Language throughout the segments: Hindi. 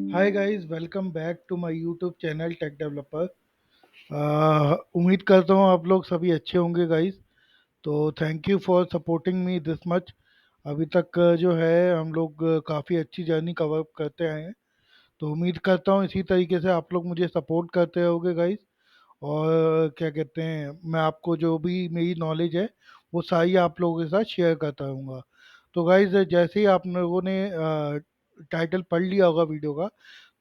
Hi guys, welcome back to my YouTube channel Tech Developer. उम्मीद करता हूँ आप लोग सभी अच्छे होंगे गाइस। तो thank you for supporting me this much. अभी तक जो है हम लोग काफ़ी अच्छी जर्नी कवर करते आए हैं। तो उम्मीद करता हूँ इसी तरीके से आप लोग मुझे सपोर्ट करते रहोगे गाइस। और क्या कहते हैं, मैं आपको जो भी मेरी नॉलेज है वो सारी आप लोगों के साथ शेयर करता रहूँगा। तो गाइज, जैसे ही आप लोगों ने टाइटल पढ़ लिया होगा वीडियो का,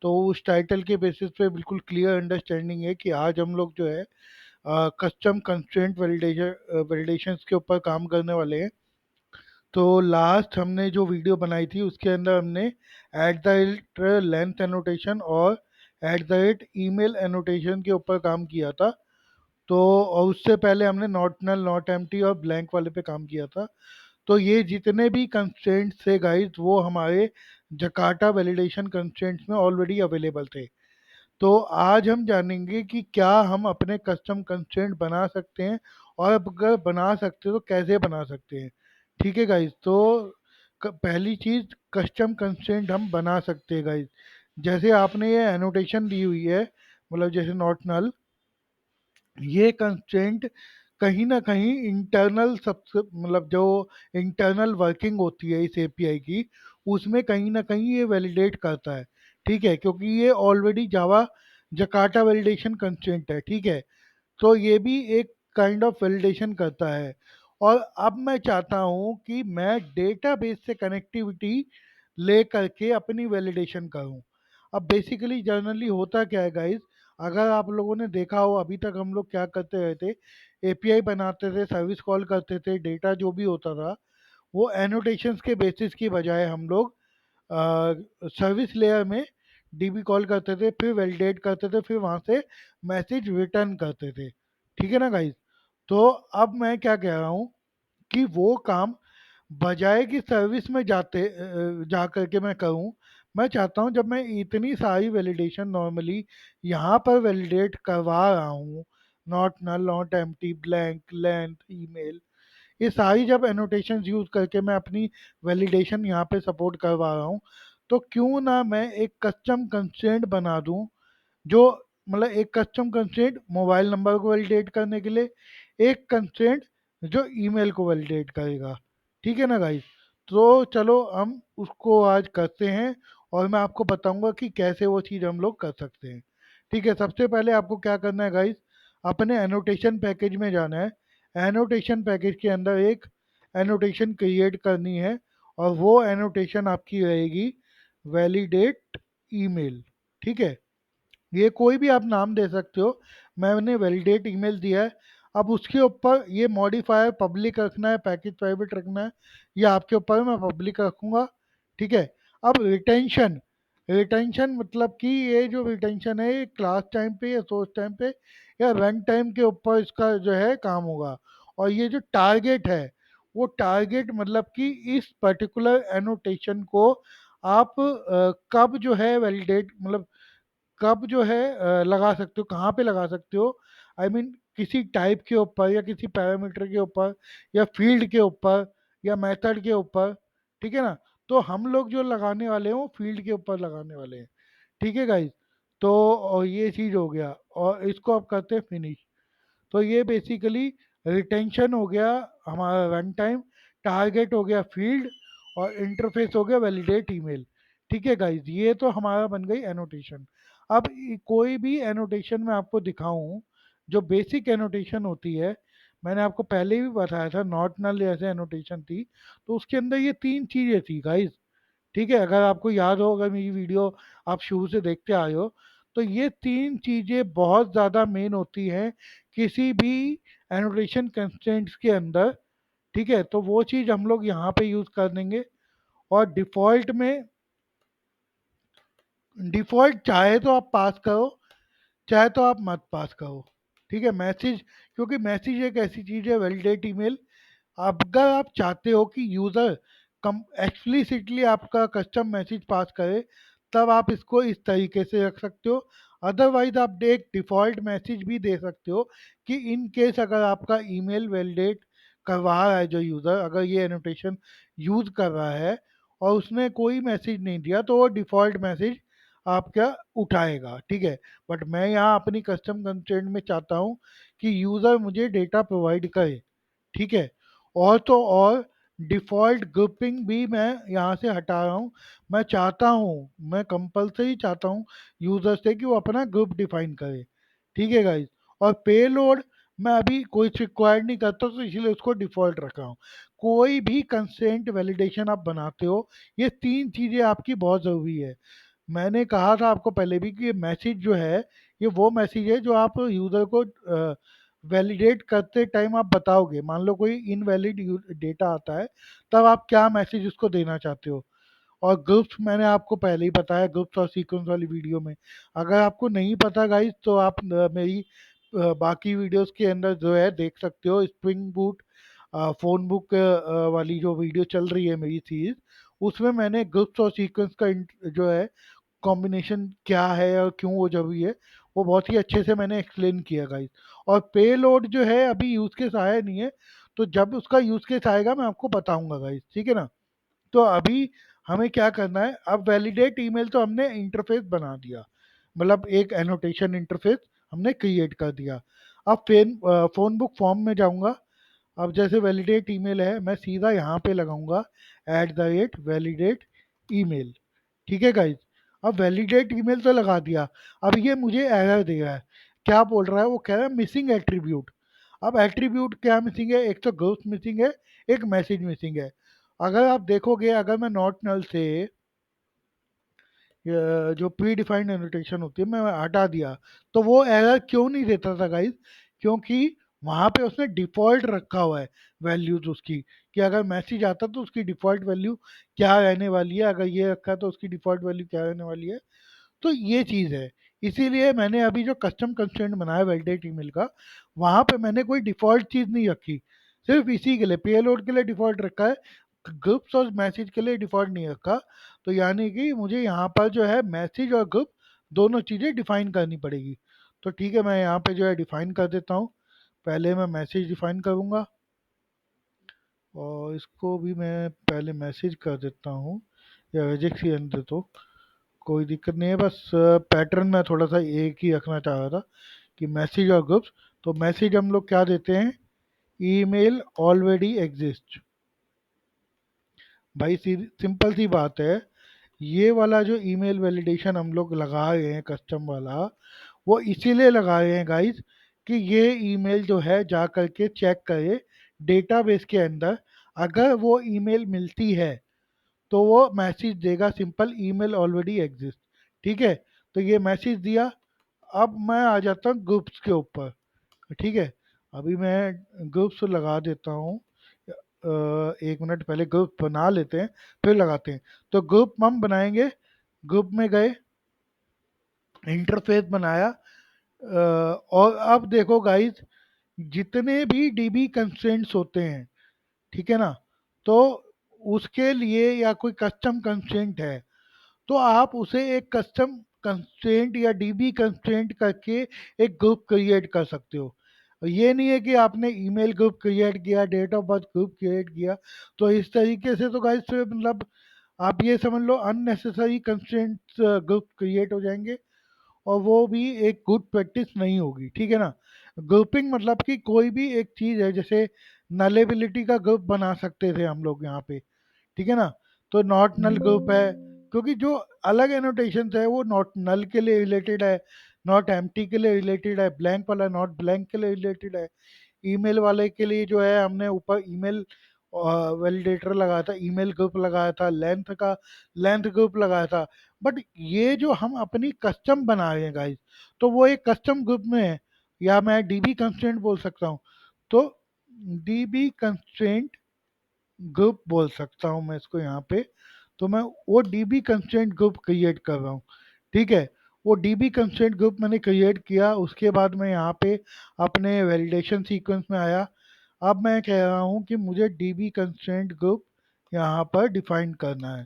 तो उस टाइटल के बेसिस पे बिल्कुल क्लियर अंडरस्टैंडिंग है कि आज हम लोग जो है कस्टम कंस्ट्रेंट वैलिडेशंस के ऊपर काम करने वाले हैं। तो लास्ट हमने जो वीडियो बनाई थी उसके अंदर हमने at the rate length annotation और at the rate email annotation के ऊपर काम किया था। तो और उससे पहले हमने नॉट नल, नॉट एम्प्टी और ब्लैंक वाले पे काम किया था। तो ये जितने भी कंस्ट्रेंट्स थे गाइस, वो हमारे जकार्ता वैलिडेशन कंस्ट्रेंट्स में ऑलरेडी अवेलेबल थे। तो आज हम जानेंगे कि क्या हम अपने कस्टम कंस्ट्रेंट बना सकते हैं, और अगर बना सकते हैं तो कैसे बना सकते हैं। ठीक है गाइस। तो पहली चीज़, कस्टम कंस्ट्रेंट हम बना सकते हैं गाइस। जैसे आपने ये एनोटेशन दी हुई है, मतलब जैसे नॉट नल, ये कंस्ट्रेंट कहीं ना कहीं इंटरनल सबसे, मतलब जो इंटरनल वर्किंग होती है इस एपीआई की, उसमें कहीं ना कहीं ये वैलिडेट करता है। ठीक है, क्योंकि ये ऑलरेडी जावा जकार्ता वैलिडेशन कंस्ट्रेंट है। ठीक है, तो ये भी एक काइंड ऑफ वैलिडेशन करता है। और अब मैं चाहता हूँ कि मैं डेटाबेस से कनेक्टिविटी ले करके अपनी वैलिडेशन करूँ। अब बेसिकली जनरली होता क्या है गाइस, अगर आप लोगों ने देखा हो अभी तक हम लोग क्या करते रहे थे, एपीआई बनाते थे, सर्विस कॉल करते थे, डेटा जो भी होता था वो एनोटेशंस के बेसिस की बजाय हम लोग सर्विस लेयर में डीबी कॉल करते थे, फिर वैलिडेट करते थे, फिर वहाँ से मैसेज रिटर्न करते थे। ठीक है ना गाइस। तो अब मैं क्या कह रहा हूँ कि वो काम बजाय कि सर्विस में जा करके मैं करूँ, मैं चाहता हूँ जब मैं इतनी सारी वैलिडेशन नॉर्मली यहाँ पर वैलिडेट करवा रहा हूँ, not null, not empty, blank, length, email, ये सारी जब एनोटेशन यूज करके मैं अपनी वैलिडेशन यहाँ पे सपोर्ट करवा रहा हूँ, तो क्यों ना मैं एक कस्टम कंस्ट्रेंट बना दूँ, जो मतलब एक कस्टम कंस्ट्रेंट मोबाइल नंबर को वैलिडेट करने के लिए, एक कंस्ट्रेंट जो ईमेल को वैलिडेट करेगा। ठीक है ना गाइस। तो चलो हम उसको आज करते हैं, और मैं आपको बताऊंगा कि कैसे वो चीज़ हम लोग कर सकते हैं। ठीक है, सबसे पहले आपको क्या करना है गाइस, अपने एनोटेशन पैकेज में जाना है। एनोटेशन पैकेज के अंदर एक एनोटेशन क्रिएट करनी है, और वो एनोटेशन आपकी रहेगी वैलिडेट ईमेल। ठीक है, ये कोई भी आप नाम दे सकते हो। मैंने वैलिडेट ईमेल दिया है। अब उसके ऊपर ये मॉडिफायर पब्लिक रखना है, पैकेज प्राइवेट रखना है, ये आपके ऊपर है, मैं पब्लिक रखूंगा। ठीक है। अब रिटेंशन, रिटेंशन मतलब कि ये जो रिटेंशन है, ये क्लास टाइम पे या सोर्स टाइम पे या रन टाइम के ऊपर इसका जो है काम होगा। और ये जो टारगेट है, वो टारगेट मतलब कि इस पर्टिकुलर एनोटेशन को आप कब जो है वैलिडेट, मतलब कब जो है लगा सकते हो, कहाँ पे लगा सकते हो। आई I मीन किसी टाइप के ऊपर, या किसी पैरामीटर के ऊपर, या फील्ड के ऊपर, या मेथड के ऊपर। ठीक है ना। तो हम लोग जो लगाने वाले हैं वो फील्ड के ऊपर लगाने वाले हैं। ठीक है गाइज। तो और ये चीज़ हो गया, और इसको अब करते हैं फिनिश। तो ये बेसिकली रिटेंशन हो गया हमारा रन टाइम, टारगेट हो गया फील्ड, और इंटरफेस हो गया वैलिडेट ईमेल। ठीक है गाइज, ये तो हमारा बन गई एनोटेशन। अब कोई भी एनोटेशन मैं आपको दिखाऊं, जो बेसिक एनोटेशन होती है, मैंने आपको पहले भी बताया था, नॉट नल जैसे एनोटेशन थी, तो उसके अंदर ये तीन चीज़ें थी गाइज। ठीक है, अगर आपको याद हो, अगर मेरी वीडियो आप शुरू से देखते आए हो, तो ये तीन चीज़ें बहुत ज़्यादा मेन होती हैं किसी भी एनोटेशन कंस्ट्रेंट्स के अंदर। ठीक है, तो वो चीज़ हम लोग यहाँ पे यूज़ कर देंगे। और डिफ़ॉल्ट में, डिफ़ॉल्ट चाहे तो आप पास करो, चाहे तो आप मत पास करो। ठीक है, मैसेज, क्योंकि मैसेज एक ऐसी चीज़ है, वैलिडेट ईमेल, अगर आप चाहते हो कि यूज़र कम एक्सप्लिसिटली आपका कस्टम मैसेज पास करे, तब आप इसको इस तरीके से रख सकते हो। अदरवाइज आप एक डिफ़ॉल्ट मैसेज भी दे सकते हो कि इन केस अगर आपका ईमेल वैलिडेट करवा रहा है जो यूज़र, अगर ये एनोटेशन यूज़ कर रहा है और उसने कोई मैसेज नहीं दिया, तो वो डिफ़ॉल्ट मैसेज आपका उठाएगा, ठीक है। बट मैं यहाँ अपनी कस्टम कंस्ट्रेंट में चाहता हूँ कि यूज़र मुझे डेटा प्रोवाइड करे, ठीक है। और तो और डिफ़ॉल्ट ग्रुपिंग भी मैं यहाँ से हटा रहा हूँ। मैं चाहता हूँ, मैं कंपल्सरी चाहता हूँ यूज़र से कि वो अपना ग्रुप डिफ़ाइन करे, ठीक है गाइस। और पेलोड मैं अभी कोई रिक्वायर्ड नहीं करता, तो इसलिए उसको डिफ़ॉल्ट रखा हूँ। कोई भी कंस्ट्रेंट वैलिडेशन आप बनाते हो, ये 3 चीज़ें आपकी बहुत ज़रूरी है। मैंने कहा था आपको पहले भी कि ये मैसेज जो है, ये वो मैसेज है जो आप यूज़र को वैलिडेट करते टाइम आप बताओगे। मान लो कोई इनवैलिड डेटा आता है, तब आप क्या मैसेज उसको देना चाहते हो। और ग्रुप्स मैंने आपको पहले ही बताया ग्रुप्स और सीक्वेंस वाली वीडियो में। अगर आपको नहीं पता गाइस, तो आप मेरी बाकी वीडियोस के अंदर जो है देख सकते हो। स्प्रिंग बूट फ़ोन बुक वाली जो वीडियो चल रही है मेरी सीरीज़, उसमें मैंने ग्रुप्स और सीक्वेंस का जो है कॉम्बिनेशन क्या है और क्यों वो ज़रूरी है, वो बहुत ही अच्छे से मैंने एक्सप्लेन किया गाइस। और पेलोड जो है अभी यूज़ केस आया नहीं है, तो जब उसका यूज़ केस आएगा मैं आपको बताऊंगा गाइस, ठीक है ना। तो अभी हमें क्या करना है, अब वैलिडेट ईमेल तो हमने इंटरफेस बना दिया, मतलब एक एनोटेशन इंटरफेस हमने क्रिएट कर दिया। अब फ़ोन बुक फॉर्म में जाऊंगा। अब जैसे वैलिडेट ईमेल है, मैं सीधा यहाँ पे लगाऊंगा @वैलिडेट ईमेल, ठीक है गाइज। अब वैलिडेट ईमेल तो लगा दिया। अब ये मुझे एरर दे रहा है। क्या बोल रहा है, वो कह रहा है मिसिंग एट्रीब्यूट। अब एट्रीब्यूट क्या मिसिंग है, एक तो ग्रुप मिसिंग है, एक मैसेज मिसिंग है। अगर आप देखोगे, अगर मैं नॉट नल से जो प्री डिफाइंड एनोटेशन होती है मैं हटा दिया, तो वो एरर क्यों नहीं देता था गाइज? क्योंकि वहां पे उसने डिफॉल्ट रखा हुआ है वैल्यूज उसकी, कि अगर मैसेज आता तो उसकी डिफॉल्ट वैल्यू क्या रहने वाली है, अगर ये रखा तो उसकी डिफॉल्ट वैल्यू क्या रहने वाली है। तो ये चीज़ है। इसीलिए मैंने अभी जो कस्टम कंस्ट्रेंट बनाया वैलिडेट ईमेल का, वहाँ पे मैंने कोई डिफ़ॉल्ट चीज़ नहीं रखी। सिर्फ इसी के लिए पेलोड के लिए डिफ़ॉल्ट रखा है, ग्रुप्स और मैसेज के लिए डिफ़ॉल्ट नहीं रखा। तो यानी कि मुझे यहाँ पर जो है मैसेज और ग्रुप दोनों चीज़ें डिफ़ाइन करनी पड़ेगी। तो ठीक है, मैं यहाँ पे जो है डिफ़ाइन कर देता हूँ। पहले मैं मैसेज डिफ़ाइन करूँगा, और इसको भी मैं पहले मैसेज कर देता हूँ, या regex ही रहने देता हूँ, कोई दिक्कत नहीं है। बस पैटर्न मैं थोड़ा सा एक ही रखना चाह रहा था कि मैसेज और ग्रुप्स। तो मैसेज हम लोग क्या देते हैं, ईमेल ऑलरेडी एग्जिस्ट। भाई सिंपल सी बात है। ये वाला जो ईमेल वैलिडेशन हम लोग लगा रहे हैं कस्टम वाला, वो इसीलिए लगा रहे हैं गाइस कि ये ईमेल जो है जा करके चेक करे डेटाबेस के अंदर। अगर वो ईमेल मिलती है तो वो मैसेज देगा सिंपल, ईमेल ऑलरेडी एग्जिस्ट, ठीक है। तो ये मैसेज दिया। अब मैं आ जाता हूँ ग्रुप्स के ऊपर, ठीक है। अभी मैं ग्रुप्स लगा देता हूँ। एक मिनट, पहले ग्रुप बना लेते हैं फिर लगाते हैं। तो ग्रुप हम बनाएंगे, ग्रुप में गए, इंटरफेस बनाया। और अब देखो गाइस, जितने भी डीबी कंस्ट्रेंट्स होते हैं, ठीक है ना, तो उसके लिए या कोई कस्टम कंस्ट्रेंट है, तो आप उसे एक कस्टम कंस्ट्रेंट या डीबी कंस्ट्रेंट करके एक ग्रुप क्रिएट कर सकते हो। ये नहीं है कि आपने ईमेल ग्रुप क्रिएट किया, date of birth group create किया। तो इस तरीके से तो गाइस मतलब आप ये समझ लो अननेसेसरी कंस्ट्रेंट्स ग्रुप क्रिएट हो जाएंगे, और वो भी एक गुड प्रैक्टिस नहीं होगी, ठीक है ना। ग्रुपिंग मतलब कि कोई भी एक चीज़ है, जैसे नलेबिलिटी का ग्रुप बना सकते थे हम लोग यहाँ पे, ठीक है ना। तो नॉट नल ग्रुप है, क्योंकि जो अलग एनोटेशन है वो नॉट नल के लिए रिलेटेड है, नॉट एम्प्टी के लिए रिलेटेड है, ब्लैंक वाला नॉट ब्लैंक के लिए रिलेटेड है। ईमेल वाले के लिए जो है हमने ऊपर ईमेल वैलिडेटर लगाया था, ईमेल ग्रुप लगाया था, लेंथ का लेंथ ग्रुप लगाया था। बट ये जो हम अपनी कस्टम बना रहे हैं गाइस, तो वो एक कस्टम ग्रुप में है, या मैं डीबी कंस्ट्रेंट बोल सकता हूँ। तो डीबी कंस्ट्रेंट ग्रुप बोल सकता हूँ मैं इसको यहाँ पे। तो मैं वो डीबी कंस्ट्रेंट ग्रुप क्रिएट कर रहा हूँ, ठीक है। वो डीबी कंस्ट्रेंट ग्रुप मैंने क्रिएट किया, उसके बाद मैं यहाँ पे अपने वैलिडेशन सीक्वेंस में आया। अब मैं कह रहा हूँ कि मुझे डीबी कंस्ट्रेंट ग्रुप यहाँ पर डिफाइन करना है।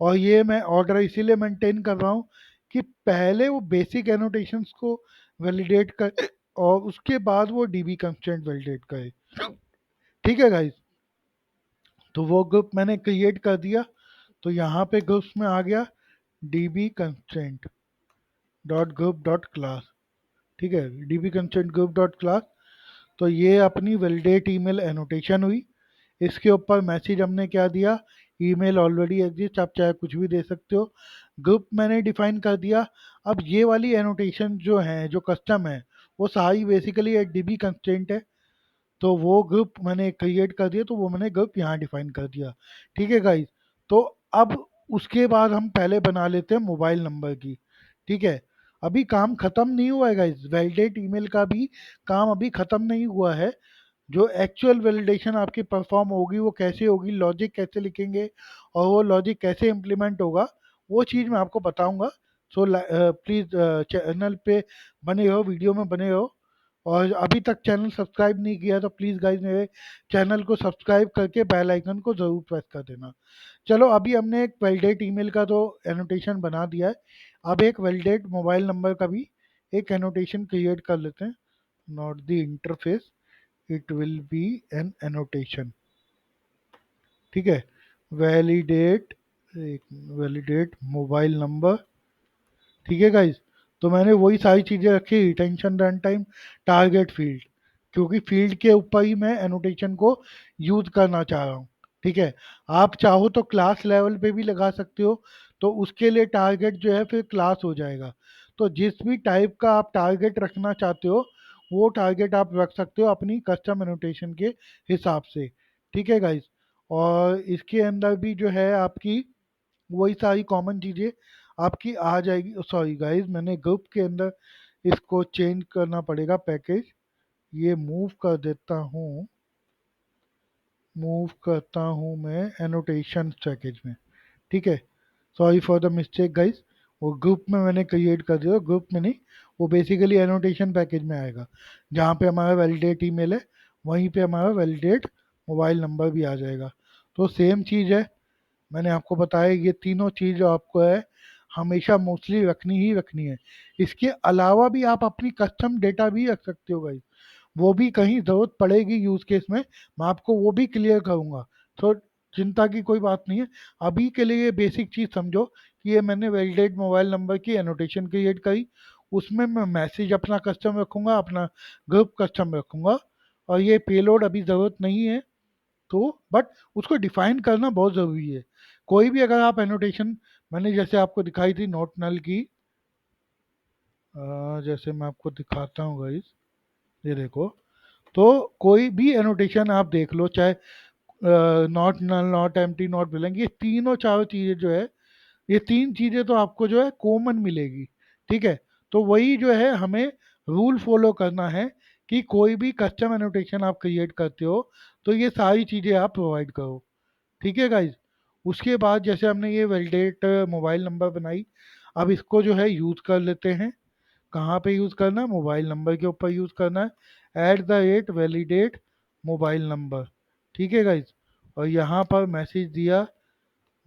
और ये मैं ऑर्डर इसीलिए मेंटेन कर रहा हूँ कि पहले वो बेसिक एनोटेशंस को वैलिडेट कर, और उसके बाद वो डीबी कंस्ट्रेंट वैलिडेट करे, ठीक है गाइस। तो वो ग्रुप मैंने क्रिएट कर दिया। तो यहाँ पे ग्रुप्स में आ गया, dbconstraint.group.class। ठीक है, dbconstraint.group.class। तो ये अपनी वैलिडेट ईमेल एनोटेशन हुई। इसके ऊपर मैसेज हमने क्या दिया, ईमेल ऑलरेडी एग्जिस्ट, आप चाहे कुछ भी दे सकते हो। ग्रुप मैंने डिफाइन कर दिया। अब ये वाली एनोटेशन जो है, जो कस्टम है, वो सारी बेसिकली एक डीबी कंस्ट्रेंट है। तो वो ग्रुप मैंने क्रिएट कर दिया, तो वो मैंने ग्रुप यहाँ डिफाइन कर दिया। ठीक है गाइस। तो अब उसके बाद हम पहले बना लेते हैं मोबाइल नंबर की। ठीक है, अभी काम खत्म नहीं हुआ है गाइस, वैलिडेट ईमेल का भी काम अभी खत्म नहीं हुआ है। जो एक्चुअल वैलिडेशन आपकी परफॉर्म होगी वो कैसे होगी, लॉजिक कैसे लिखेंगे और वो लॉजिक कैसे इम्प्लीमेंट होगा, वो चीज़ मैं आपको बताऊंगा। सो प्लीज़ चैनल पे बने रहो, वीडियो में बने रहो। और अभी तक चैनल सब्सक्राइब नहीं किया तो प्लीज़ गाइज मेरे चैनल को सब्सक्राइब करके बेल आइकन को ज़रूर प्रेस कर देना। चलो, अभी हमने एक वैलिडेट ईमेल का तो एनोटेशन बना दिया है। अब एक वैलिडेट मोबाइल नंबर का भी एक एनोटेशन क्रिएट कर लेते हैं। Not the interface, it will be an annotation। ठीक है, वैलिडेट, वैलिडेट मोबाइल नंबर। ठीक है गाइज। तो मैंने वही सारी चीज़ें रखी, retention run time, target field, क्योंकि फील्ड के ऊपर ही मैं एनोटेशन को यूज करना चाह रहा हूँ। ठीक है, आप चाहो तो क्लास लेवल पे भी लगा सकते हो, तो उसके लिए टारगेट जो है फिर क्लास हो जाएगा। तो जिस भी टाइप का आप टारगेट रखना चाहते हो, वो टारगेट आप रख सकते हो अपनी कस्टम एनोटेशन के हिसाब से। ठीक है गाइज। और इसके अंदर भी जो है आपकी वही सारी कॉमन चीज़ें आपकी आ जाएगी। सॉरी गाइस, मैंने ग्रुप के अंदर इसको चेंज करना पड़ेगा पैकेज। ये मूव कर देता हूँ, मूव करता हूँ मैं एनोटेशन पैकेज में। ठीक है, sorry for the mistake guys. वो ग्रुप में मैंने क्रिएट कर दिया, ग्रुप में नहीं, वो बेसिकली एनोटेशन पैकेज में आएगा। जहाँ पे हमारा वैलिडेट ईमेल है, वहीं पे हमारा वैलिडेट मोबाइल नंबर भी आ जाएगा। तो सेम चीज़ है, मैंने आपको बताया ये तीनों चीज़ जो आपको है हमेशा मोस्टली रखनी ही रखनी है। इसके अलावा भी आप अपनी कस्टम डेटा भी रख सकते हो भाई, वो भी कहीं ज़रूरत पड़ेगी यूज़ केस में, मैं आपको वो भी क्लियर करूँगा। तो चिंता की कोई बात नहीं है। अभी के लिए ये बेसिक चीज़ समझो कि ये मैंने वैलिडेट मोबाइल नंबर की एनोटेशन क्रिएट करी, उसमें मैं मैसेज अपना कस्टम रखूँगा, अपना ग्रुप कस्टम रखूँगा। और ये पेलोड अभी ज़रूरत नहीं है, तो बट उसको डिफाइन करना बहुत ज़रूरी है। कोई भी अगर आप एनोटेशन, मैंने जैसे आपको दिखाई थी नोट नल की, जैसे मैं आपको दिखाता हूँ गाइस, ये देखो। तो कोई भी एनोटेशन आप देख लो, चाहे not null, not empty, not blank, ये तीनों चारों चीज़ें जो है, ये तीन चीज़ें तो आपको जो है कॉमन मिलेगी। ठीक है, तो वही जो है हमें रूल फॉलो करना है कि कोई भी कस्टम एनोटेशन आप क्रिएट करते हो तो ये सारी चीज़ें आप प्रोवाइड करो। ठीक है गाइज। उसके बाद जैसे हमने ये वैलिडेट मोबाइल नंबर बनाई, अब इसको जो है यूज़ कर लेते हैं। कहाँ पे यूज़ करना है, मोबाइल नंबर के ऊपर यूज़ करना है, eight the rate validate mobile number. ठीक है गाइज। और यहाँ पर मैसेज दिया,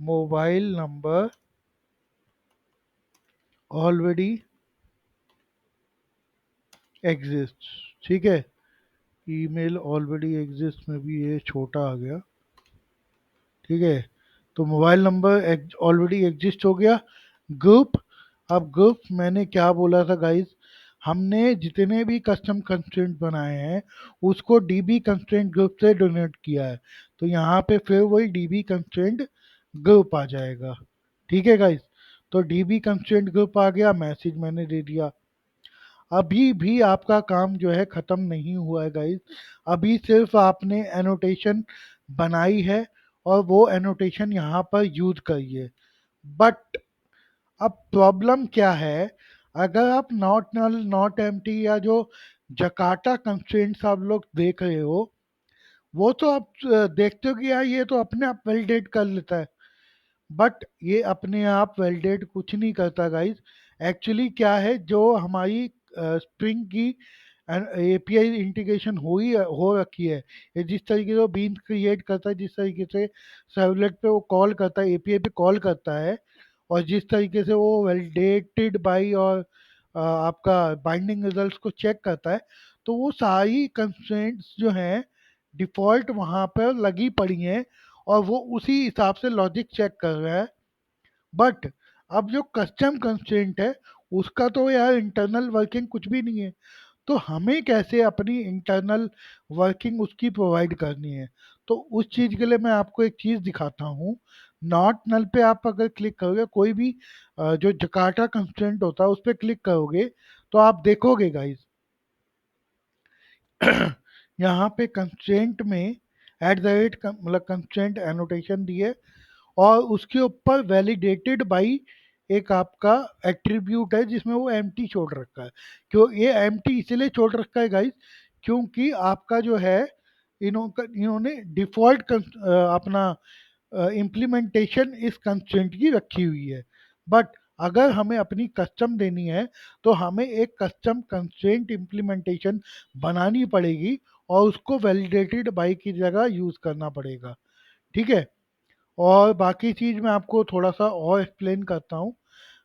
मोबाइल नंबर ऑलरेडी एग्जिस्ट। ठीक है, ईमेल ऑलरेडी एग्जिस्ट में भी ये छोटा आ गया। ठीक है, तो मोबाइल नंबर ऑलरेडी एग्जिस्ट हो गया। ग्रुप, अब ग्रुप मैंने क्या बोला था गाइस, हमने जितने भी कस्टम कंस्ट्रेंट बनाए हैं उसको डीबी कंस्ट्रेंट ग्रुप से डोनेट किया है। तो यहाँ पे फिर वही डीबी कंस्ट्रेंट ग्रुप आ जाएगा। ठीक है गाइस। तो डीबी कंस्ट्रेंट ग्रुप आ गया, मैसेज मैंने दे दिया। अभी भी आपका काम जो है ख़त्म नहीं हुआ है गाइस, अभी सिर्फ आपने एनोटेशन बनाई है और वो एनोटेशन यहाँ पर यूज करिए। बट अब प्रॉब्लम क्या है, अगर आप नॉट नल, नॉट एम्प्टी या जो जकार्ता कंस्ट्रेंट्स आप लोग देख रहे हो, वो तो आप देखते हो कि यार ये तो अपने आप वैलिडेट कर लेता है। बट ये अपने आप वैलिडेट कुछ नहीं करता गाइस। एक्चुअली क्या है, जो हमारी स्प्रिंग की एपीआई इंटीग्रेशन हो रखी है, ये जिस तरीके से वो बीन्स क्रिएट करता है, जिस तरीके से सर्वलेट पे वो कॉल करता है, एपीआई पे कॉल करता है, और जिस तरीके से वो वैलिडेटेड बाई और आपका बाइंडिंग रिजल्ट्स को चेक करता है, तो वो सारी कंस्ट्रेंट्स जो हैं डिफ़ॉल्ट वहाँ पर लगी पड़ी हैं और वो उसी हिसाब से लॉजिक चेक कर रहा है। बट अब जो कस्टम कंस्ट्रेंट है उसका तो यार इंटरनल वर्किंग कुछ भी नहीं है, तो हमें कैसे अपनी इंटरनल वर्किंग उसकी प्रोवाइड करनी है। तो उस चीज़ के लिए मैं आपको एक चीज़ दिखाता हूँ। नॉट नल पे आप अगर क्लिक करोगे, कोई भी जो जकार्टा कंस्ट्रेंट होता है उस पर क्लिक करोगे, तो आप देखोगे गाइस यहाँ पे कंस्ट्रेंट में एट द रेट मतलब कंस्ट्रेंट एनोटेशन दी है, और उसके ऊपर वैलिडेटेड बाई एक आपका एट्रीब्यूट है जिसमें वो एम्प्टी छोड़ रखा है। क्यों ये एम्प्टी इसलिए छोड़ रखा है गाइस, क्योंकि आपका जो है इन्होंने डिफॉल्ट अपना इम्प्लीमेंटेशन इस कंस्ट्रेंट की रखी हुई है। बट अगर हमें अपनी कस्टम देनी है तो हमें एक कस्टम कंस्ट्रेंट इम्प्लीमेंटेशन बनानी पड़ेगी और उसको वैलिडेटेड बाई की जगह यूज़ करना पड़ेगा। ठीक है, और बाकी चीज़ मैं आपको थोड़ा सा और एक्सप्लेन करता हूँ।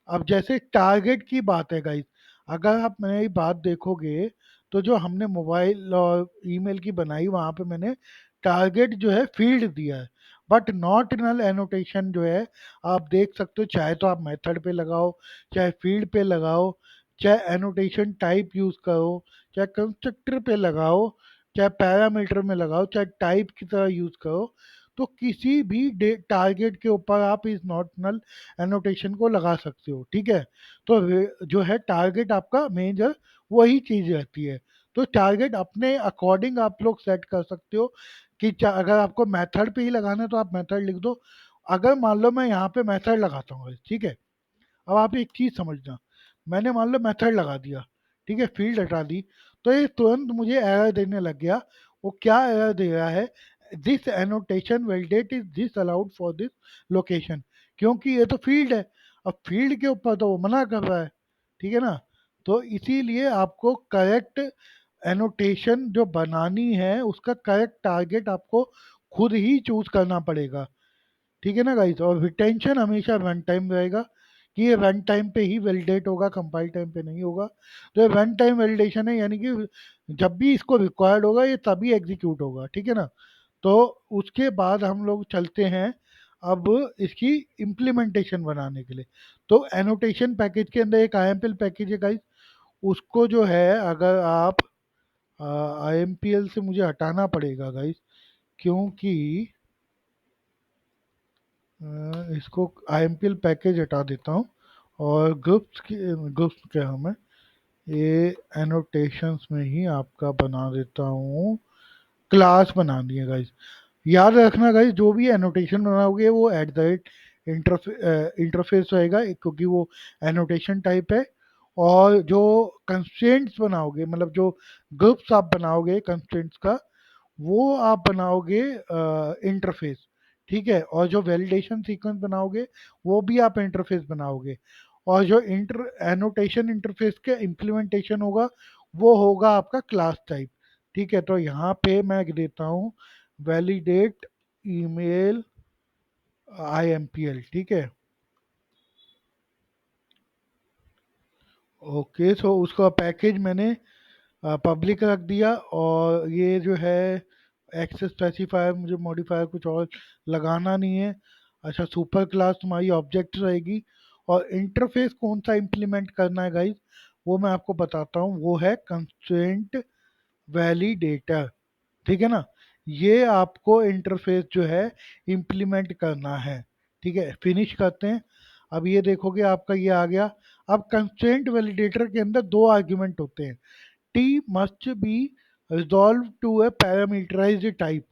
अब जैसे टारगेट की बात है गाइस, अगर आप मेरी बात देखोगे तो जो हमने मोबाइल और ईमेल की बनाई वहाँ पे मैंने टारगेट जो है फील्ड दिया है, बट नॉट नल एनोटेशन जो है आप देख सकते हो, चाहे तो आप मेथड पे लगाओ, चाहे फील्ड पे लगाओ, चाहे एनोटेशन टाइप यूज़ करो, चाहे कंस्ट्रक्टर पे लगाओ, चाहे पैरामीटर में लगाओ, चाहे टाइप की तरह यूज़ करो, तो किसी भी टारगेट के ऊपर आप इस नॉट नल एनोटेशन को लगा सकते हो। ठीक है, तो जो है टारगेट आपका मेजर वही चीज़ रहती है। तो टारगेट अपने अकॉर्डिंग आप लोग सेट कर सकते हो कि अगर आपको मेथड पे ही लगाना है तो आप मेथड लिख दो। अगर मान लो मैं यहाँ पे मेथड लगाता हूँ, ठीक है, अब आप एक चीज़ समझना, मैंने मान लो मेथड लगा दिया, ठीक है, फील्ड हटा दी, तो ये तुरंत मुझे एरर देने लग गया। वो क्या एरर दे रहा है, this annotation validate is this allowed for this location, क्योंकि ये तो फील्ड है, अब फील्ड के ऊपर तो वो मना कर रहा है। ठीक है ना, तो इसीलिए आपको करेक्ट एनोटेशन जो बनानी है उसका करेक्ट टारगेट आपको खुद ही चूज करना पड़ेगा। ठीक है ना गाइस, और रिटेंशन हमेशा रन टाइम रहेगा, कि ये रन टाइम पे ही वैलिडेट होगा, कंपाइल टाइम पे नहीं होगा। तो ये रन टाइम वैलिडेशन है, यानी कि जब भी इसको रिक्वायर्ड होगा ये तभी एग्जीक्यूट होगा। ठीक है ना, तो उसके बाद हम लोग चलते हैं अब इसकी इम्प्लीमेंटेशन बनाने के लिए। तो एनोटेशन पैकेज के अंदर एक IMPL पैकेज है गाइस, उसको जो है अगर आप IMPL से मुझे हटाना पड़ेगा गाइस, क्योंकि इसको IMPL पैकेज हटा देता हूँ, और ग्रुप्स क्या हमें ये एनोटेशंस में ही आपका बना देता हूँ, क्लास बनानी है गाइस। याद रखना गाइस, जो भी एनोटेशन बनाओगे वो एट द रेट इंटरफेस रहेगा, क्योंकि वो एनोटेशन टाइप है। और जो कंस्ट्रेंट्स बनाओगे, मतलब जो ग्रुप्स आप बनाओगे कंस्ट्रेंट्स का, वो आप बनाओगे इंटरफेस। ठीक है, और जो वैलिडेशन सीक्वेंस बनाओगे वो भी आप इंटरफेस बनाओगे, और जो इंटर एनोटेशन इंटरफेस के इम्प्लीमेंटेशन होगा वो होगा आपका क्लास टाइप। ठीक है, तो यहाँ पे मैं देता हूँ वैलिडेट ईमेल IMPL। ठीक है, ओके, सो उसका पैकेज मैंने पब्लिक रख दिया, और ये जो है एक्सेस स्पेसिफायर, मुझे मॉडिफायर कुछ और लगाना नहीं है। अच्छा, सुपर क्लास तुम्हारी ऑब्जेक्ट रहेगी, और इंटरफेस कौन सा इम्प्लीमेंट करना है गाइस, वो मैं आपको बताता हूँ, वो है कंस्ट्रेंट वैलिडेटर। ठीक है ना, ये आपको इंटरफेस जो है इम्प्लीमेंट करना है। ठीक है, फिनिश करते हैं। अब ये देखोगे आपका ये आ गया। अब कंस्ट्रेंट वैलिडेटर के अंदर दो आर्ग्यूमेंट होते हैं, T must be resolved to a parameterized type,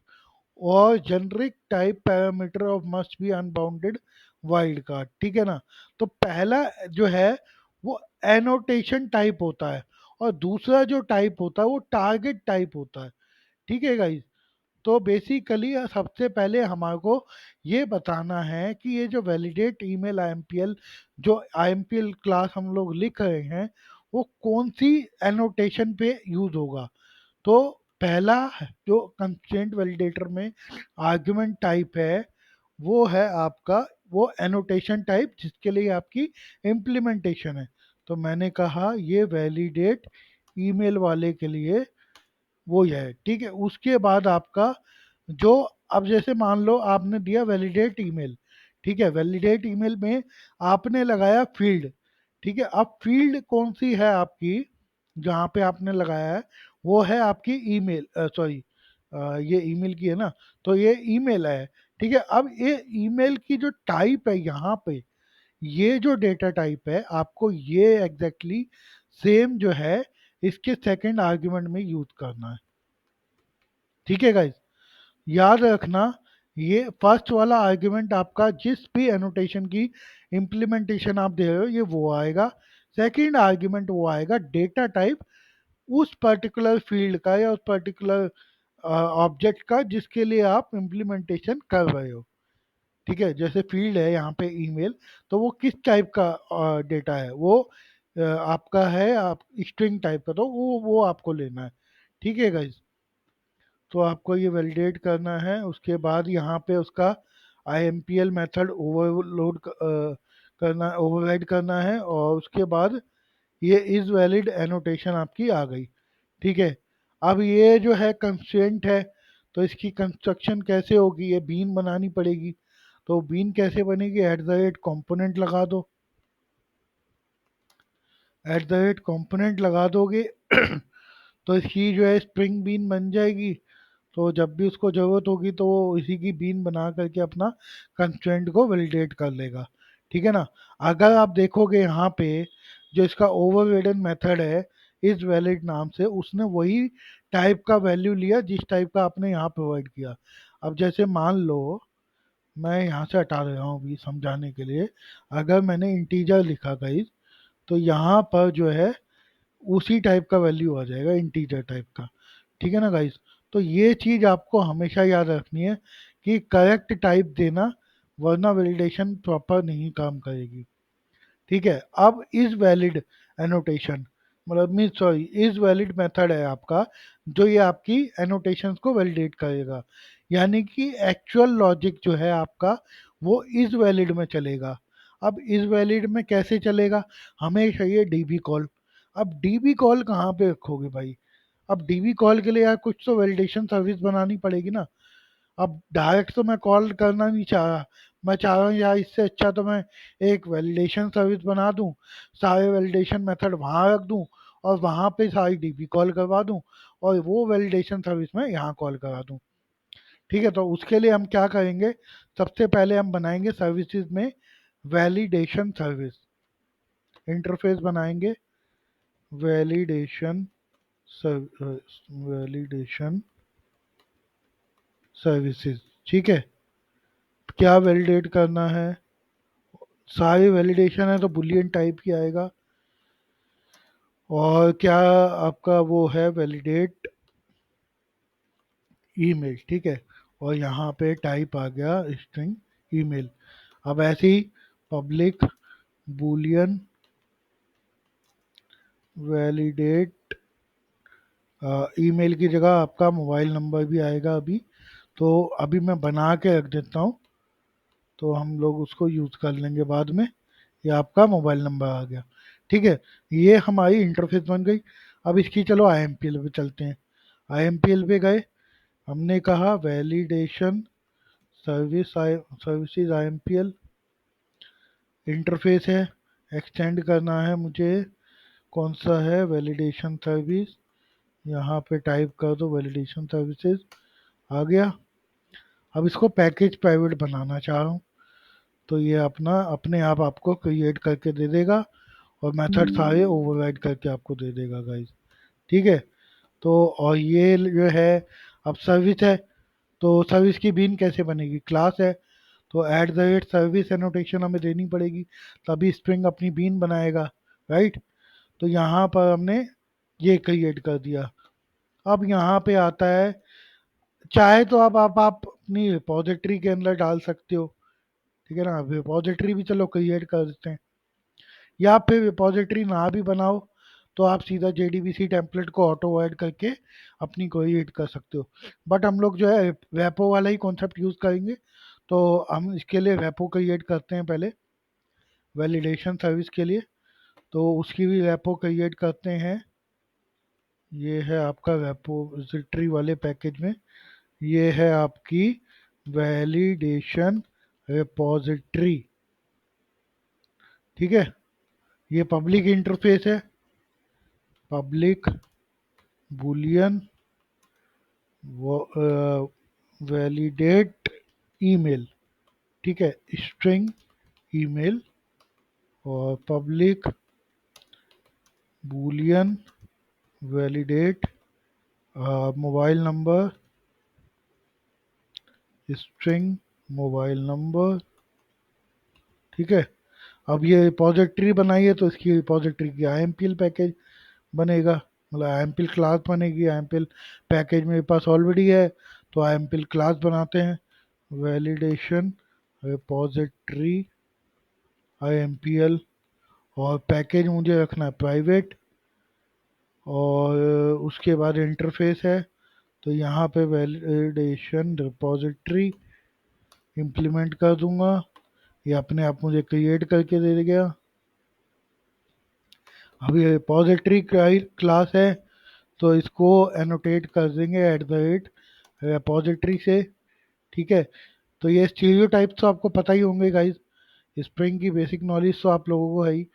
और generic type parameter of must be unbounded wild card. ठीक है ना, तो पहला जो है वो एनोटेशन टाइप होता है, और दूसरा जो टाइप होता है वो टारगेट टाइप होता है। ठीक है गाइस, तो बेसिकली सबसे पहले हमारे को ये बताना है कि ये जो वैलिडेट ईमेल IMPL, जो IMPL क्लास हम लोग लिख रहे हैं, वो कौन सी एनोटेशन पे यूज होगा। तो पहला जो कंस्ट्रेंट वैलिडेटर में आर्गुमेंट टाइप है वो है आपका वो एनोटेशन टाइप, जिसके लिए आपकी इम्प्लीमेंटेशन है। तो मैंने कहा ये वैलिडेट ईमेल वाले के लिए वो ही है। ठीक है, उसके बाद आपका जो, अब जैसे मान लो आपने दिया वैलिडेट ईमेल, ठीक है, वैलिडेट ईमेल में आपने लगाया फील्ड। ठीक है, अब फील्ड कौन सी है आपकी, जहाँ पे आपने लगाया है वो है आपकी ईमेल, सॉरी, ये ईमेल की है ना, तो ये ईमेल है। ठीक है, अब ये ईमेल की जो टाइप है यहाँ पे, ये जो डेटा टाइप है आपको ये एग्जैक्टली सेम जो है इसके सेकंड आर्ग्यूमेंट में यूज करना है। ठीक है गाइस, याद रखना, ये फर्स्ट वाला आर्ग्यूमेंट आपका जिस भी एनोटेशन की इम्प्लीमेंटेशन आप दे रहे हो ये वो आएगा। सेकंड आर्ग्यूमेंट वो आएगा डेटा टाइप उस पर्टिकुलर फील्ड का या उस पर्टिकुलर ऑब्जेक्ट का जिसके लिए आप इम्प्लीमेंटेशन कर रहे हो। ठीक है, जैसे फील्ड है यहाँ पे ईमेल, तो वो किस टाइप का डेटा है, वो आपका है आप स्ट्रिंग टाइप का, तो वो आपको लेना है। ठीक है गाइज, तो आपको ये वैलिडेट करना है, उसके बाद यहाँ पे उसका IMPL मेथड ओवरलोड करना, ओवरराइड करना है, और उसके बाद ये इज वैलिड एनोटेशन आपकी आ गई। ठीक है, अब ये जो है कंस्ट्रेंट है, तो इसकी कंस्ट्रक्शन कैसे होगी, ये बीन बनानी पड़ेगी। तो बीन कैसे बनेगी, एट द रेट कॉम्पोनेंट लगा दो, एट द रेट कॉम्पोनेंट लगा दोगे तो इसकी जो है स्प्रिंग बीन बन जाएगी। तो जब भी उसको ज़रूरत होगी तो वो इसी की बीन बना करके अपना कंस्ट्रेंट को वैलिडेट कर लेगा। ठीक है ना, अगर आप देखोगे यहाँ पे जो इसका ओवररिडन मेथड है इज वैलिड नाम से, उसने वही टाइप का वैल्यू लिया जिस टाइप का आपने यहाँ प्रोवाइड किया। अब जैसे मान लो मैं यहाँ से हटा रहा हूँ अभी समझाने के लिए, अगर मैंने इंटीजर लिखा गाइस, तो यहाँ पर जो है उसी टाइप का वैल्यू आ जाएगा, इंटीजर टाइप का। ठीक है ना गाइस, तो ये चीज़ आपको हमेशा याद रखनी है कि करेक्ट टाइप देना, वरना वैलिडेशन प्रॉपर नहीं काम करेगी। ठीक है, अब इज वैलिड एनोटेशन, मतलब mean sorry, is valid method है आपका जो ये आपकी एनोटेशंस को वैलिडेट करेगा, यानी कि एक्चुअल लॉजिक जो है आपका वो इज वैलिड में चलेगा। अब इज वैलिड में कैसे चलेगा, हमें चाहिए डीबी कॉल। अब डीबी कॉल कहाँ पे रखोगे भाई, अब डीबी कॉल के लिए यार कुछ तो वैलिडेशन सर्विस बनानी पड़ेगी ना। अब डायरेक्ट तो मैं कॉल करना नहीं चाह रहा, मैं चाह रहा हूँ यार इससे अच्छा तो मैं एक वैलिडेशन सर्विस बना दूँ, सारे वैलिडेशन मेथड वहाँ रख दूँ और वहाँ पे सारी डीबी कॉल करवा दूँ, और वो वैलिडेशन सर्विस में यहाँ कॉल करा दूँ। ठीक है, तो उसके लिए हम क्या करेंगे, सबसे पहले हम बनाएंगे सर्विसेज में वैलिडेशन सर्विस, इंटरफेस बनाएंगे वैलिडेशन वैलिडेशन सर्विसेज। ठीक है, क्या वैलिडेट करना है, सारे वैलिडेशन है तो बुलियन टाइप ही आएगा, और क्या आपका वो है वैलिडेट ईमेल। ठीक है, और यहाँ पे टाइप आ गया स्ट्रिंग ईमेल। अब ऐसे ही पब्लिक बुलियन वैलिडेट ईमेल की जगह आपका मोबाइल नंबर भी आएगा अभी, तो अभी मैं बना के रख देता हूँ, तो हम लोग उसको यूज़ कर लेंगे बाद में। ये आपका मोबाइल नंबर आ गया। ठीक है, ये हमारी इंटरफेस बन गई। अब इसकी चलो IMPL पे चलते हैं। IMPL पे गए, हमने कहा वैलिडेशन सर्विसेज IMPL इंटरफेस है, एक्सटेंड करना है मुझे, कौन सा है, वैलिडेशन सर्विस, यहाँ पे टाइप कर दो वैलिडेशन सर्विसेज, आ गया। अब इसको पैकेज प्राइवेट बनाना चाह रहा हूँ, तो ये अपना अपने आप आपको क्रिएट करके दे देगा, और मेथड सारे ओवरराइड करके आपको दे देगा गाइस। ठीक है, तो और ये जो है, अब सर्विस है, तो सर्विस की बीन कैसे बनेगी, क्लास है, तो eight the rate service annotation हमें देनी पड़ेगी, तभी स्ट्रिंग अपनी बीन बनाएगा। राइट, तो यहाँ पर हमने ये क्रिएट कर दिया। अब यहाँ पे आता है, चाहे तो आप अपनी रिपोजिटरी के अंदर डाल सकते हो। ठीक है ना, रिपोजिटरी भी चलो क्रिएट कर देते हैं, या फिर रिपोजिटरी ना भी बनाओ तो आप सीधा JDBC टेम्पलेट को ऑटो ऐड करके अपनी कोई एडिट कर सकते हो। बट हम लोग जो है वेपो वाला ही कॉन्सेप्ट यूज़ करेंगे, तो हम इसके लिए वेपो क्रिएट करते हैं पहले वैलिडेशन सर्विस के लिए, तो उसकी भी वेपो क्रिएट करते हैं। ये है आपका वेपोजिटरी वाले पैकेज में, ये है आपकी वैलिडेशन रिपोजिटरी। ठीक है, ये पब्लिक इंटरफेस है, पब्लिक बुलियन वैलिडेट ईमेल। ठीक है, स्ट्रिंग ईमेल और public Boolean validate mobile number, string mobile number. ठीक है, अब ये रिपोजिटरी बनाई है तो इसकी रिपोजिटरी की IMPL पैकेज बनेगा, मतलब IMPL क्लास बनेगी। IMPL पैकेज मेरे पास ऑलरेडी है, तो IMPL क्लास बनाते हैं। वैलिडेशन रिपोजिटरी IMPL, और पैकेज मुझे रखना है प्राइवेट। और उसके बाद इंटरफेस है, तो यहाँ पे वैलिडेशन रिपोजिटरी इम्प्लीमेंट कर दूंगा। ये अपने आप मुझे क्रिएट करके दे देगा। अब ये रिपोजिटरी क्लास है, तो इसको एनोटेट कर देंगे @ रिपोजिटरी से। ठीक है, तो ये स्टीरियोटाइप तो आपको पता ही होंगे गाइस, स्प्रिंग की बेसिक नॉलेज तो आप लोगों को है ही।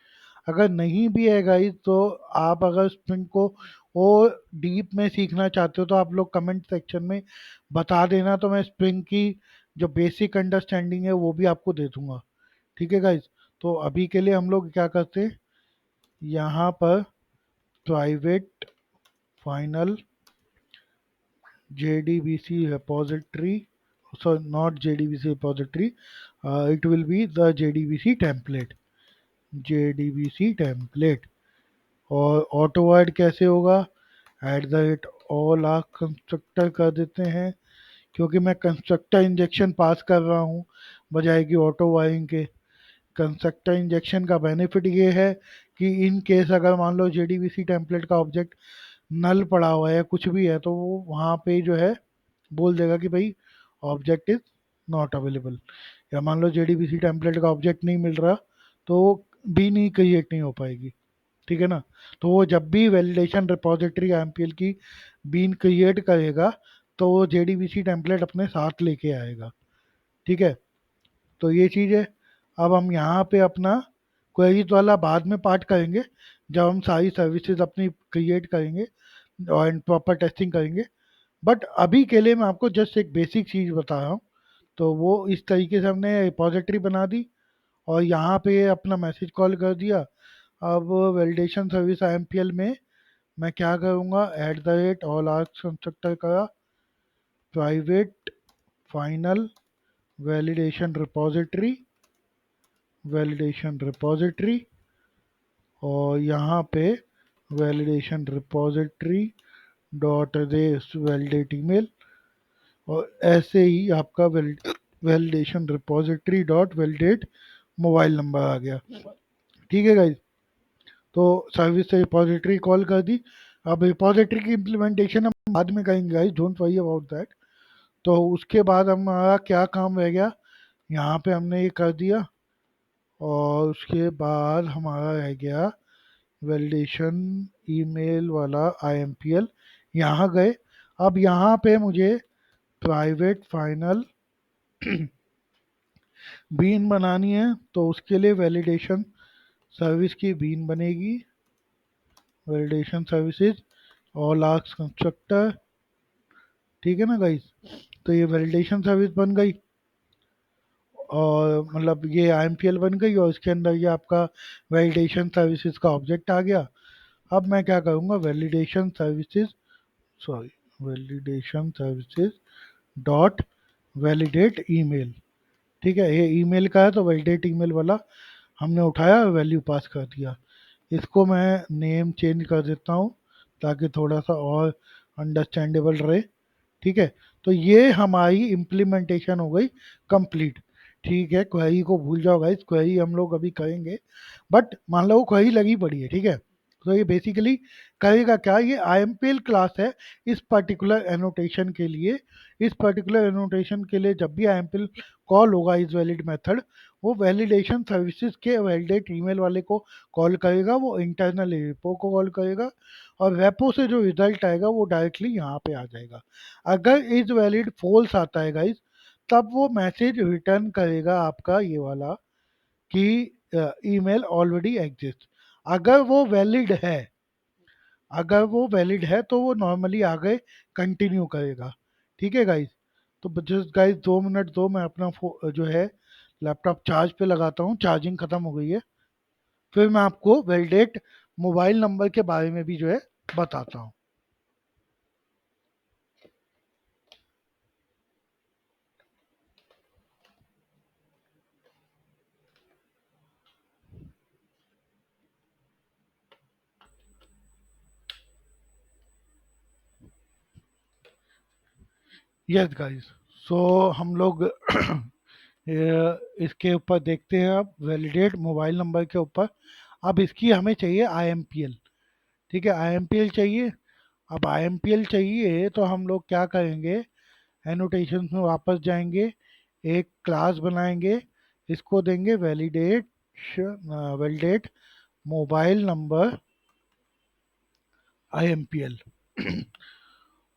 अगर नहीं भी है गाइस, तो आप अगर स्प्रिंग को और डीप में सीखना चाहते हो तो आप लोग कमेंट सेक्शन में बता देना, तो मैं स्प्रिंग की जो बेसिक अंडरस्टैंडिंग है वो भी आपको दे दूंगा। ठीक है गाइस, तो अभी के लिए हम लोग क्या करते हैं, यहाँ पर private final JDBC repository, so not JDBC repository, it will be the JDBC template, JDBC template। और ऑटो वाइड कैसे होगा, ऑल आर कंस्ट्रक्टर कर देते हैं, क्योंकि मैं कंस्ट्रक्टर इंजेक्शन पास कर रहा हूँ बजाय कि ऑटो वायरिंग के। कंस्ट्रक्टर इंजेक्शन का बेनिफिट ये है कि इन केस अगर मान लो JDBC टेम्पलेट का ऑब्जेक्ट नल पड़ा हुआ है, कुछ भी है, तो वो वहाँ पे जो है बोल देगा कि भाई ऑब्जेक्ट इज नॉट अवेलेबल। या मान लो JDBC टेम्पलेट का ऑब्जेक्ट नहीं मिल रहा, तो भी नहीं क्रिएट नहीं हो पाएगी। ठीक है ना, तो वो जब भी वैलिडेशन रिपोजिटरी IMPL की बीन क्रिएट करेगा, तो वो JDBC टेम्पलेट अपने साथ लेके आएगा। ठीक है, तो ये चीज़ है। अब हम यहाँ पे अपना क्वेरीज वाला बाद में पार्ट करेंगे, जब हम सारी सर्विसेज अपनी क्रिएट करेंगे और प्रॉपर टेस्टिंग करेंगे। बट अभी के लिए मैं आपको जस्ट एक बेसिक चीज़ बता रहा हूँ। तो वो इस तरीके से हमने रिपोजिटरी बना दी और यहाँ पे अपना मैसेज कॉल कर दिया। अब वैलिडेशन सर्विस IMPL में मैं क्या करूँगा, ऑल आर्क्स कंस्ट्रक्टर का प्राइवेट फाइनल वैलिडेशन रिपोजिटरी, और यहाँ पे validation repository dot res validate email, और ऐसे ही आपका validation repository dot validate mobile number आ गया। ठीक है गाइज, तो सर्विस से रिपोजिटरी कॉल कर दी। अब रिपोजिटरी की इम्प्लीमेंटेशन हम बाद में करेंगे guys, don't worry about that. तो उसके बाद हमारा क्या काम रह गया, यहाँ पे हमने ये कर दिया, और उसके बाद हमारा रह गया वैलिडेशन ईमेल वाला IMPL। यहाँ गए, अब यहाँ पे मुझे प्राइवेट फाइनल बीन बनानी है, तो उसके लिए वैलिडेशन सर्विस की बीन बनेगी, validation services all args constructor. ठीक है ना गाइस, तो ये वैलिडेशन सर्विस बन गई, और मतलब ये IMPL बन गई, और इसके अंदर ये आपका वैलिडेशन सर्विसेज का ऑब्जेक्ट आ गया। अब मैं क्या करूँगा, validation services dot validate email. ठीक है, ये ईमेल का है, तो वैलिडेट ईमेल वाला हमने उठाया, वैल्यू पास कर दिया। इसको मैं नेम चेंज कर देता हूँ ताकि थोड़ा सा और अंडरस्टैंडेबल रहे। ठीक है, तो ये हमारी इम्प्लीमेंटेशन हो गई कंप्लीट। ठीक है, क्वेरी को भूल जाओ गाइस, क्वेरी हम लोग अभी करेंगे, बट मान लो वो क्वेरी लगी पड़ी है। ठीक है, तो ये बेसिकली करेगा क्या, ये IMPL क्लास है इस पर्टिकुलर एनोटेशन के लिए। इस पर्टिकुलर एनोटेशन के लिए जब भी IMPL कॉल होगा इस वैलिड मेथड, वो वैलिडेशन सर्विसेज के वैलिडेट ईमेल वाले को कॉल करेगा, वो इंटरनल रेपो को कॉल करेगा, और रेपो से जो रिजल्ट आएगा वो डायरेक्टली यहाँ पे आ जाएगा। अगर इज वैलिड फॉल्स आता है गाइस, तब वो मैसेज रिटर्न करेगा आपका ये वाला कि ईमेल ऑलरेडी एग्जिस्ट। अगर वो वैलिड है, अगर वो वैलिड है तो वो नॉर्मली आगे कंटिन्यू करेगा। ठीक है गाइज। तो जस्ट गाइज 2 मिनट दो, मैं अपना जो है लैपटॉप चार्ज पे लगाता हूँ, चार्जिंग खत्म हो गई है। फिर मैं आपको वैलिडेट मोबाइल नंबर के बारे में भी जो है बताता हूँ। यस गाइस, सो हम लोग इसके ऊपर देखते हैं अब वैलिडेट मोबाइल नंबर के ऊपर। अब इसकी हमें चाहिए आईएमपीएल। ठीक है, आईएमपीएल चाहिए। अब आईएमपीएल चाहिए तो हम लोग क्या करेंगे, एनोटेशंस में वापस जाएंगे, एक क्लास बनाएंगे, इसको देंगे वैलिडेट, वैलिडेट मोबाइल नंबर आईएमपीएल।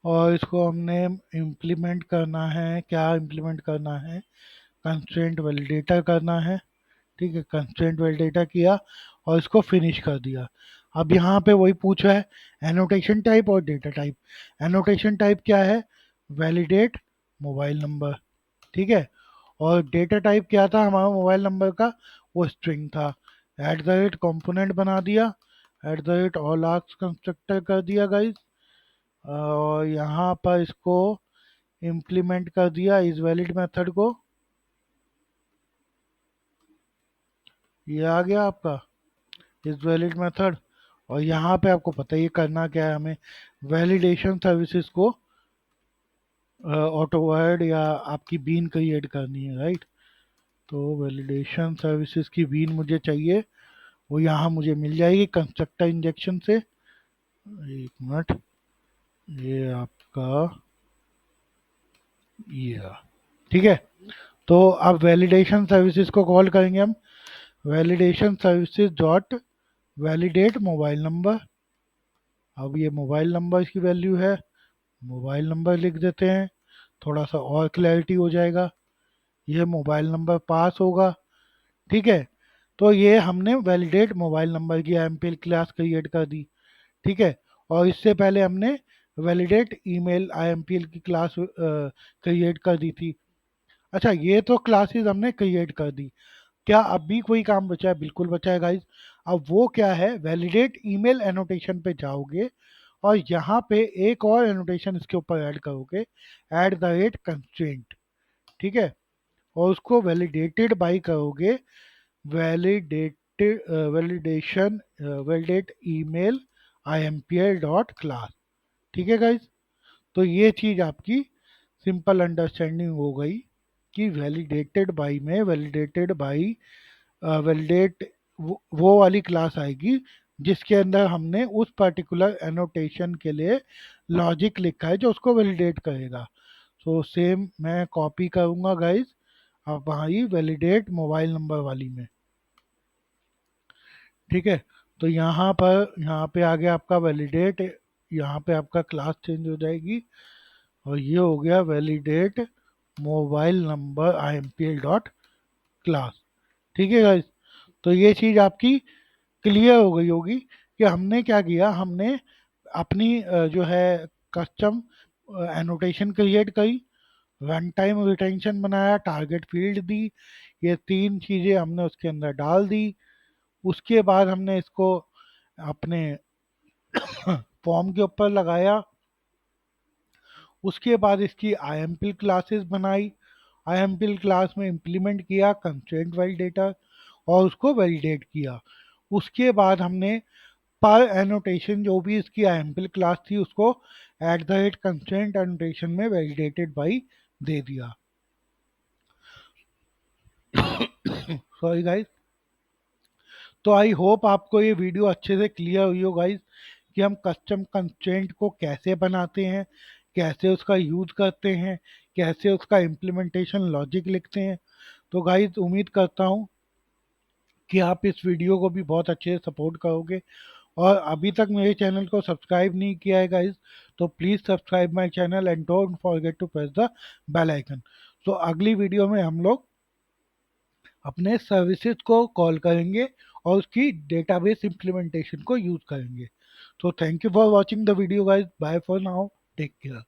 और इसको हमने इम्प्लीमेंट करना है, क्या इम्प्लीमेंट करना है, कंस्ट्रेंट वैलिडेटर करना है। ठीक है, कंस्ट्रेंट वैलिडेटर किया और इसको फिनिश कर दिया। अब यहाँ पे वही पूछ रहा है एनोटेशन टाइप और डेटा टाइप। एनोटेशन टाइप क्या है, वैलिडेट मोबाइल नंबर। ठीक है, और डेटा टाइप क्या था हमारा मोबाइल नंबर का, वो स्ट्रिंग था। एट द रेट कॉम्पोनेंट बना दिया, eight the rate all args constructor कर दिया गाइस, और यहाँ पर इसको इम्प्लीमेंट कर दिया इस वैलिड मेथड को। ये आ गया आपका इस वैलिड मेथड। और यहाँ पे आपको पता ही है करना क्या है हमें, वैलिडेशन सर्विसेज को ऑटो वर्ड या आपकी बीन क्रिएट करनी है, राइट। तो वैलिडेशन सर्विसेज की बीन मुझे चाहिए, वो यहाँ मुझे मिल जाएगी कंस्ट्रक्टर इंजेक्शन से। एक मिनट, ये आपका ये रहा। ठीक है, तो अब वैलिडेशन सर्विसेज को कॉल करेंगे हम, validation services dot validate mobile number. अब ये मोबाइल नंबर की वैल्यू है, मोबाइल नंबर लिख देते हैं, थोड़ा सा और क्लैरिटी हो जाएगा। ये मोबाइल नंबर पास होगा। ठीक है, तो ये हमने वैलिडेट मोबाइल नंबर की एमपीएल क्लास क्रिएट कर दी। ठीक है, और इससे पहले हमने वैलिडेट ईमेल आईएमपीएल की क्लास क्रिएट कर दी थी। अच्छा, ये तो क्लासेस हमने क्रिएट कर दी। क्या अब भी कोई काम बचा है? बिल्कुल बचा है गाइज। अब वो क्या है, वैलिडेट ईमेल एनोटेशन पे जाओगे और यहाँ पे एक और एनोटेशन इसके ऊपर ऐड करोगे, एट द रेट कंस्ट्रेंट। ठीक है, और उसको वैलिडेटेड बाई करोगे, validated validation validate email IMPL dot class. ठीक है गाइज, तो ये चीज़ आपकी सिंपल अंडरस्टैंडिंग हो गई कि वैलिडेटेड बाई में वैलिडेटेड बाई वैलिडेट वो वाली क्लास आएगी जिसके अंदर हमने उस पर्टिकुलर एनोटेशन के लिए लॉजिक लिखा है जो उसको वैलिडेट करेगा। सो सेम मैं कॉपी करूँगा गाइज, अब वही वैलिडेट मोबाइल नंबर वाली में। ठीक है, तो यहाँ पे आ गया आपका वैलिडेट, यहाँ पे आपका क्लास चेंज हो जाएगी और ये हो गया validate mobile number I am P L dot class. ठीक है गाइज, तो ये चीज़ आपकी क्लियर हो गई होगी कि हमने क्या किया, हमने अपनी जो है कस्टम एनोटेशन क्रिएट करी, रन टाइम रिटेंशन बनाया, टारगेट फील्ड दी, ये 3 चीज़ें हमने उसके अंदर डाल दी। उसके बाद हमने इसको अपने फॉर्म के ऊपर लगाया। उसके बाद इसकी आईएमपी क्लासेस बनाई, आईएमपी क्लास में इम्प्लीमेंट किया कंस्ट्रेंट वैलिडेटर और उसको वैलिडेट किया। उसके बाद हमने पर एनोटेशन जो भी इसकी आईएमपी क्लास थी उसको eight the rate constraint annotation में वैलिडेटेड बाई दे दिया। सॉरी गाइस, तो आई होप आपको ये वीडियो अच्छे से क्लियर हुई हो गाइस कि हम कस्टम कंस्ट्रेंट को कैसे बनाते हैं, कैसे उसका यूज़ करते हैं, कैसे उसका इम्प्लीमेंटेशन लॉजिक लिखते हैं। तो गाइस उम्मीद करता हूँ कि आप इस वीडियो को भी बहुत अच्छे से सपोर्ट करोगे, और अभी तक मेरे चैनल को सब्सक्राइब नहीं किया है गाइस, तो please subscribe my channel and don't forget to press the bell icon. तो अगली वीडियो में हम लोग अपने सर्विसेज को कॉल करेंगे और उसकी डेटाबेस इम्प्लीमेंटेशन को यूज़ करेंगे। तो thank you for watching the video guys, bye for now, take care.